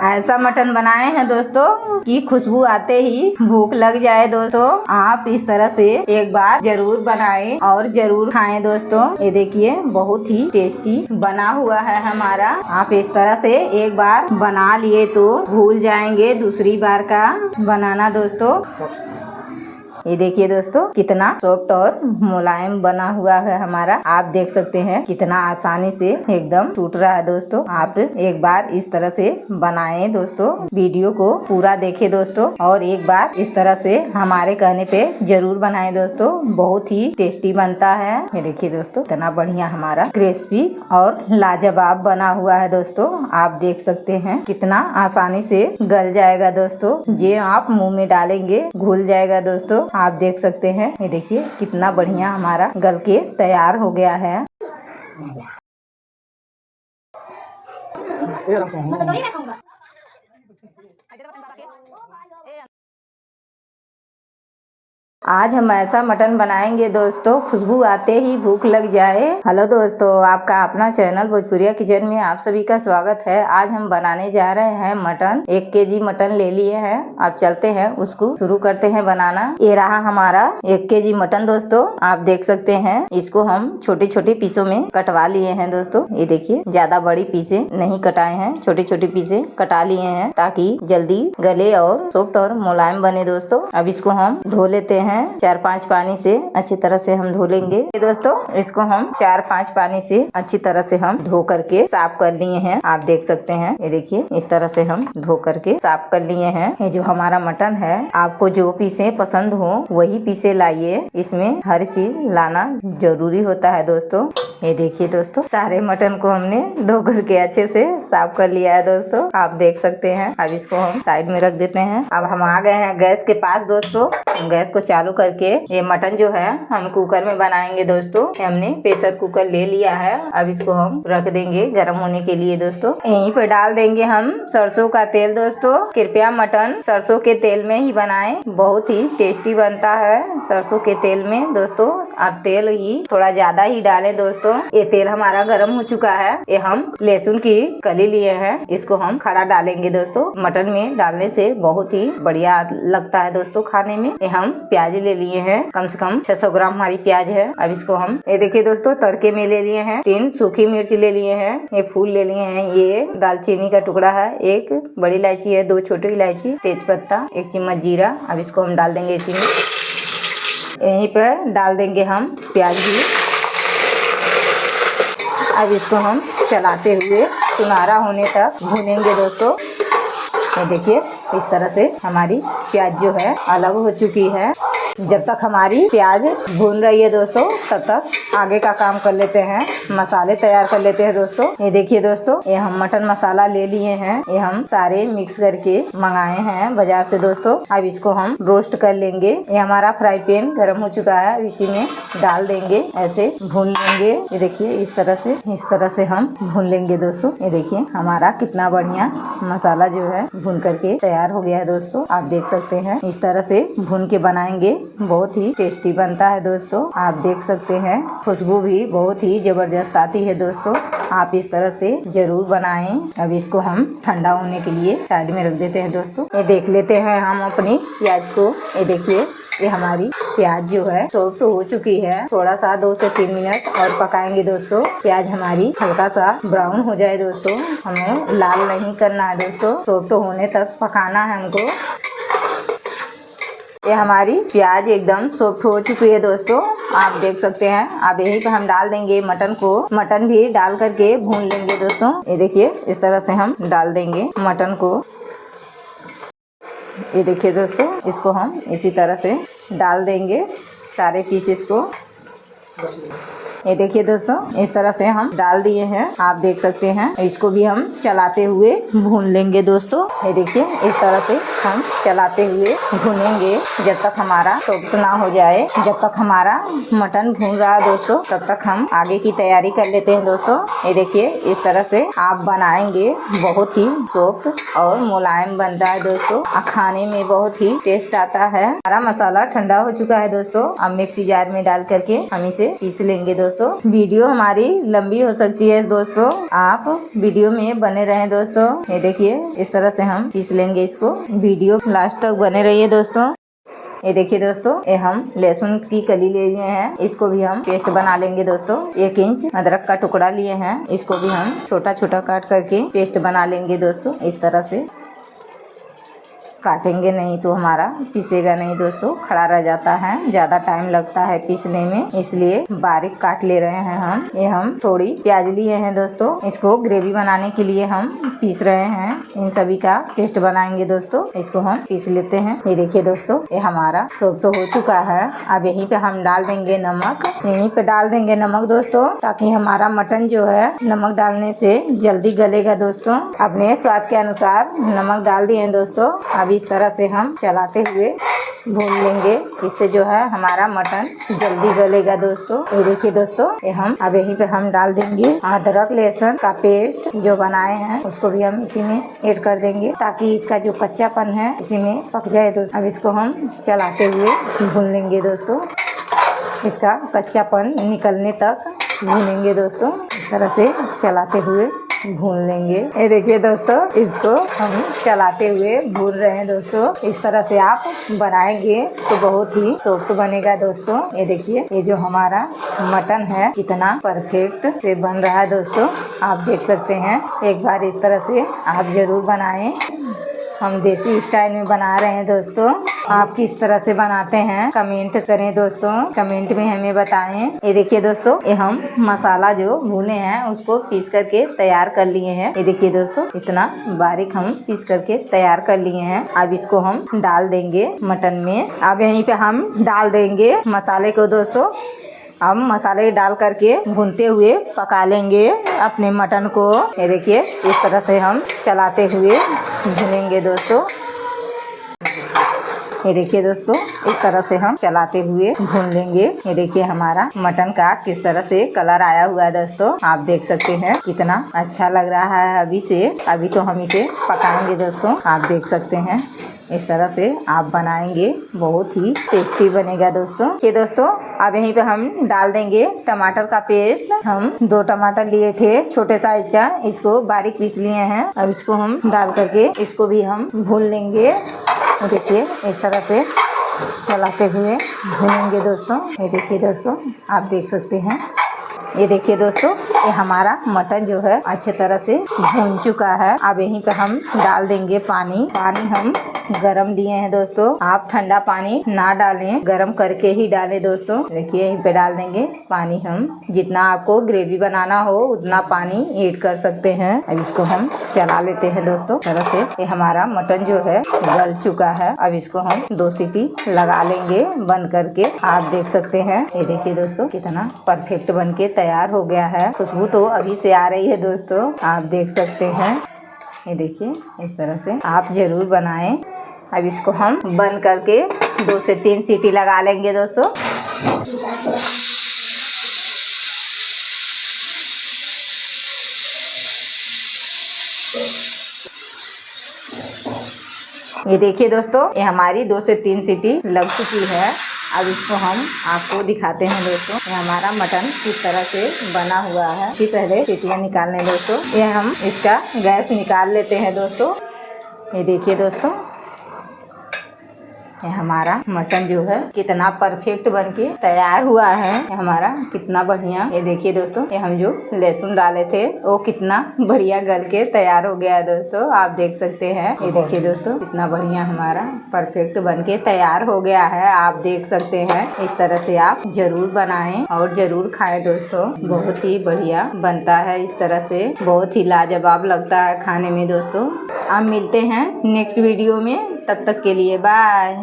ऐसा मटन बनाए हैं दोस्तों कि खुशबू आते ही भूख लग जाए। दोस्तों आप इस तरह से एक बार जरूर बनाएं और जरूर खाएं। दोस्तों ये देखिए बहुत ही टेस्टी बना हुआ है हमारा। आप इस तरह से एक बार बना लिए तो भूल जाएंगे दूसरी बार का बनाना। दोस्तों ये देखिए दोस्तों कितना सॉफ्ट और मुलायम बना हुआ है हमारा। आप देख सकते हैं कितना आसानी से एकदम टूट रहा है। दोस्तों आप एक बार इस तरह से बनाएं। दोस्तों वीडियो को पूरा देखें दोस्तों और एक बार इस तरह से हमारे कहने पे जरूर बनाएं। दोस्तों बहुत ही टेस्टी बनता है। ये देखिए दोस्तों इतना बढ़िया हमारा क्रिस्पी और लाजवाब बना हुआ है। दोस्तों आप देख सकते हैं कितना आसानी से गल जाएगा। दोस्तों ये आप मुंह में डालेंगे घुल जाएगा। दोस्तों आप देख सकते हैं ये देखिए कितना बढ़िया हमारा गल के तैयार हो गया है। आज हम ऐसा मटन बनाएंगे दोस्तों खुशबू आते ही भूख लग जाए। हेलो दोस्तों, आपका अपना चैनल भोजपुरिया किचन में आप सभी का स्वागत है। आज हम बनाने जा रहे हैं मटन। 1 केजी मटन ले लिए हैं। आप चलते हैं उसको शुरू करते हैं बनाना। ये रहा हमारा 1 केजी मटन। दोस्तों आप देख सकते हैं इसको हम छोटे छोटे पीसों में कटवा लिए हैं। दोस्तों ये देखिए ज्यादा बड़ी पीसे नहीं कटाए हैं, छोटे छोटे पीसे कटा लिए हैं ताकि जल्दी गले और सॉफ्ट और मुलायम बने। दोस्तों अब इसको हम धो लेते हैं 4-5 पानी से अच्छी तरह से हम धो लेंगे। दोस्तों इसको हम 4-5 पानी से अच्छी तरह से हम धो करके साफ कर लिए हैं। आप देख सकते हैं ये देखिए इस तरह से हम धो करके साफ कर लिए हैं। ये जो हमारा मटन है आपको जो पीसे पसंद हो वही पीसे लाइए। इसमें हर चीज लाना जरूरी होता है। दोस्तों ये देखिए दोस्तों सारे मटन को हमने धो करके अच्छे से साफ कर लिया है। दोस्तों आप देख सकते हैं। अब इसको हम साइड में रख देते हैं। अब हम आ गए हैं गैस के पास। दोस्तों गैस को चालू करके ये मटन जो है हम कुकर में बनाएंगे। दोस्तों हमने प्रेशर कुकर ले लिया है। अब इसको हम रख देंगे गर्म होने के लिए। दोस्तों यहीं पे डाल देंगे हम सरसों का तेल। दोस्तों कृपया मटन सरसों के तेल में ही बनाएं, बहुत ही टेस्टी बनता है सरसों के तेल में। दोस्तों आप तेल ही थोड़ा ज्यादा ही डालें। दोस्तों ये तेल हमारा गर्म हो चुका है। ये हम लहसुन की कली लिए हैं, इसको हम खड़ा डालेंगे। दोस्तों मटन में डालने से बहुत ही बढ़िया लगता है। दोस्तों खाने में ये हम प्याज ले लिए हैं, कम से कम 600 ग्राम हमारी प्याज है। अब इसको हम ये देखिए दोस्तों तड़के में ले लिए हैं। 3 सूखी मिर्च ले लिए हैं, ये फूल ले लिए हैं, ये दालचीनी का टुकड़ा है, 1 बड़ी इलायची है, 2 छोटी इलायची, तेज पत्ता, 1 चम्मच जीरा। अब इसको हम डाल देंगे इसी में। यहीं पर डाल देंगे हम प्याज भी। अब इसको हम चलाते हुए सुनहरा होने तक भूनेंगे। दोस्तों ये देखिए इस तरह से हमारी प्याज जो है अलग हो चुकी है। जब तक हमारी प्याज भून रही है दोस्तों तब तक आगे का काम कर लेते हैं, मसाले तैयार कर लेते हैं। दोस्तों ये देखिए दोस्तों ये हम मटन मसाला ले लिए हैं। ये हम सारे मिक्स करके मंगाए हैं बाजार से। दोस्तों अब इसको हम रोस्ट कर लेंगे। ये हमारा फ्राई पैन गर्म हो चुका है, अब इसी में डाल देंगे, ऐसे भून लेंगे। ये देखिए इस तरह से हम भून लेंगे। दोस्तों ये देखिए हमारा कितना बढ़िया मसाला जो है भून करके तैयार हो गया है। दोस्तों आप देख सकते हैं इस तरह से भून के बनाएंगे, बहुत ही टेस्टी बनता है। दोस्तों आप देख सकते हैं खुशबू भी बहुत ही जबरदस्त आती है। दोस्तों आप इस तरह से जरूर बनाएं। अब इसको हम ठंडा होने के लिए साइड में रख देते हैं। दोस्तों ये देख लेते हैं हम अपनी प्याज को। ये देखिए ये हमारी प्याज जो है सॉफ्ट हो चुकी है। थोड़ा सा 2 से 3 मिनट और पकाएंगे। दोस्तों प्याज हमारी हल्का सा ब्राउन हो जाए। दोस्तों हमें लाल नहीं करना है। दोस्तों सॉफ्ट होने तक पकाना है हमको। ये हमारी प्याज एकदम सॉफ्ट हो चुकी है। दोस्तों आप देख सकते हैं। अब यहीं पे हम डाल देंगे मटन को। मटन भी डाल करके भून लेंगे। दोस्तों ये देखिए इस तरह से हम डाल देंगे मटन को। ये देखिए दोस्तों इसको हम इसी तरह से डाल देंगे सारे पीसेस को। ये देखिए दोस्तों इस तरह से हम डाल दिए हैं। आप देख सकते हैं इसको भी हम चलाते हुए भून लेंगे। दोस्तों ये देखिए इस तरह से हम चलाते हुए भूनेंगे जब तक हमारा सॉफ्ट ना हो जाए। जब तक हमारा मटन भून रहा है दोस्तों तब तक हम आगे की तैयारी कर लेते हैं। दोस्तों ये देखिए इस तरह से आप बनाएंगे, बहुत ही सॉफ्ट और मुलायम बनता है। दोस्तों खाने में बहुत ही टेस्ट आता है। हमारा मसाला ठंडा हो चुका है। दोस्तों अब मिक्सी जार में डाल करके हम इसे पीस लेंगे। दोस्तों दोस्तों। वीडियो हमारी लंबी हो सकती है दोस्तों, आप वीडियो में बने रहें दोस्तों। ये देखिए इस तरह से हम पीस लेंगे इसको, वीडियो लास्ट तक बने रहिए दोस्तों। ये देखिए दोस्तों, ये हम लहसुन की कली ले लिए हैं, इसको भी हम पेस्ट बना लेंगे दोस्तों। 1 इंच अदरक का टुकड़ा लिए हैं, इसको भी हम छोटा छोटा काट करके पेस्ट बना लेंगे दोस्तों। इस तरह से काटेंगे नहीं तो हमारा पीसेगा नहीं दोस्तों, खड़ा रह जाता है, ज़्यादा टाइम लगता है पीसने में, इसलिए बारीक काट ले रहे हैं हम। ये हम थोड़ी प्याज लिए हैं दोस्तों, इसको ग्रेवी बनाने के लिए हम पीस रहे हैं। इन सभी का पेस्ट बनाएंगे दोस्तों, इसको हम पीस लेते हैं। ये देखिए दोस्तों, ये हमारा सॉफ्ट हो चुका है। अब यहीं पे हम डाल देंगे नमक, यहीं पे डाल देंगे नमक दोस्तों, ताकि हमारा मटन जो है नमक डालने से जल्दी गलेगा दोस्तों। अपने स्वाद के अनुसार नमक डाल दिए हैं दोस्तों। अब इस तरह से हम चलाते हुए भून लेंगे, इससे जो है हमारा मटन जल्दी गलेगा दोस्तों। ये देखिए दोस्तों, ये हम अब यहीं पे हम डाल देंगे अदरक लहसुन का पेस्ट जो बनाए हैं, उसको भी हम इसी में ऐड कर देंगे, ताकि इसका जो कच्चापन है इसी में पक जाए दोस्तों। अब इसको हम चलाते हुए भून लेंगे दोस्तों, इसका कच्चापन निकलने तक भूनेंगे दोस्तों। इस तरह से चलाते हुए भून लेंगे। ये देखिए दोस्तों, इसको हम चलाते हुए भून रहे हैं दोस्तों। इस तरह से आप बनाएंगे तो बहुत ही सॉफ्ट बनेगा दोस्तों। ये देखिए, ये जो हमारा मटन है कितना परफेक्ट से बन रहा है दोस्तों, आप देख सकते हैं। एक बार इस तरह से आप जरूर बनाएं। हम देसी स्टाइल में बना रहे हैं दोस्तों, आप किस तरह से बनाते हैं कमेंट करें दोस्तों, कमेंट में हमें बताएं। ये देखिए दोस्तों, ये हम मसाला जो भुने हैं उसको पीस करके तैयार कर लिए हैं। ये देखिए दोस्तों, इतना बारीक हम पीस करके तैयार कर लिए हैं। अब इसको हम डाल देंगे मटन में। अब यहीं पे हम डाल देंगे मसाले को दोस्तों। हम मसाले डाल करके भूनते हुए पका लेंगे अपने मटन को। ये देखिए, इस तरह से हम चलाते हुए भूनेंगे दोस्तों। ये देखिए दोस्तों, इस तरह से हम चलाते हुए भून लेंगे। ये देखिए हमारा मटन का किस तरह से कलर आया हुआ है दोस्तों, आप देख सकते हैं कितना अच्छा लग रहा है। अभी तो हम इसे पकाएंगे दोस्तों, आप देख सकते हैं। इस तरह से आप बनाएंगे, बहुत ही टेस्टी बनेगा दोस्तों। ये दोस्तों, अब यहीं पे हम डाल देंगे टमाटर का पेस्ट। हम 2 टमाटर लिए थे छोटे साइज का, इसको बारीक पीस लिए हैं। अब इसको हम डाल करके इसको भी हम भून लेंगे। देखिए इस तरह से चलाते हुए भूनेंगे दोस्तों। ये देखिए दोस्तों, आप देख सकते हैं। ये देखिए दोस्तों, ये हमारा मटन जो है अच्छे तरह से भून चुका है। अब यहीं पे हम डाल देंगे पानी हम गरम लिए हैं दोस्तों। आप ठंडा पानी ना डालें, गरम करके ही डालें दोस्तों। देखिए यहीं पे डाल देंगे पानी हम, जितना आपको ग्रेवी बनाना हो उतना पानी ऐड कर सकते हैं। अब इसको हम चला लेते हैं दोस्तों। तरह से ये हमारा मटन जो है गल चुका है। अब इसको हम 2 सीटी लगा लेंगे बंद करके। आप देख सकते हैं, ये देखिए दोस्तों कितना परफेक्ट बन के तैयार हो गया है। खुशबू तो अभी से आ रही है दोस्तों, आप देख सकते हैं। ये देखिए इस तरह से आप जरूर बनाएं। अब इसको हम बंद करके 2 से 3 सीटी लगा लेंगे दोस्तों। ये देखिए दोस्तों, ये हमारी 2 से 3 सीटी लग चुकी है। अब इसको हम आपको दिखाते हैं दोस्तों, ये हमारा मटन किस तरह से बना हुआ है। इसकी पहले सीटियाँ निकालने दोस्तों, ये हम इसका गैस निकाल लेते हैं दोस्तों। ये देखिए दोस्तों, ये हमारा मटन जो है कितना परफेक्ट बनके तैयार हुआ है। ये हमारा कितना बढ़िया। ये देखिए दोस्तों, ये हम जो लहसुन डाले थे वो कितना बढ़िया गल के तैयार हो गया है दोस्तों, आप देख सकते हैं। ये देखिए दोस्तों, कितना बढ़िया हमारा परफेक्ट बनके तैयार हो गया है, आप देख सकते हैं। इस तरह से आप जरूर बनाएं और जरूर खाएं दोस्तों, बहुत ही बढ़िया बनता है। इस तरह से बहुत ही लाजवाब लगता है खाने में दोस्तों। आप मिलते हैं नेक्स्ट वीडियो में, तब तक के लिए बाय।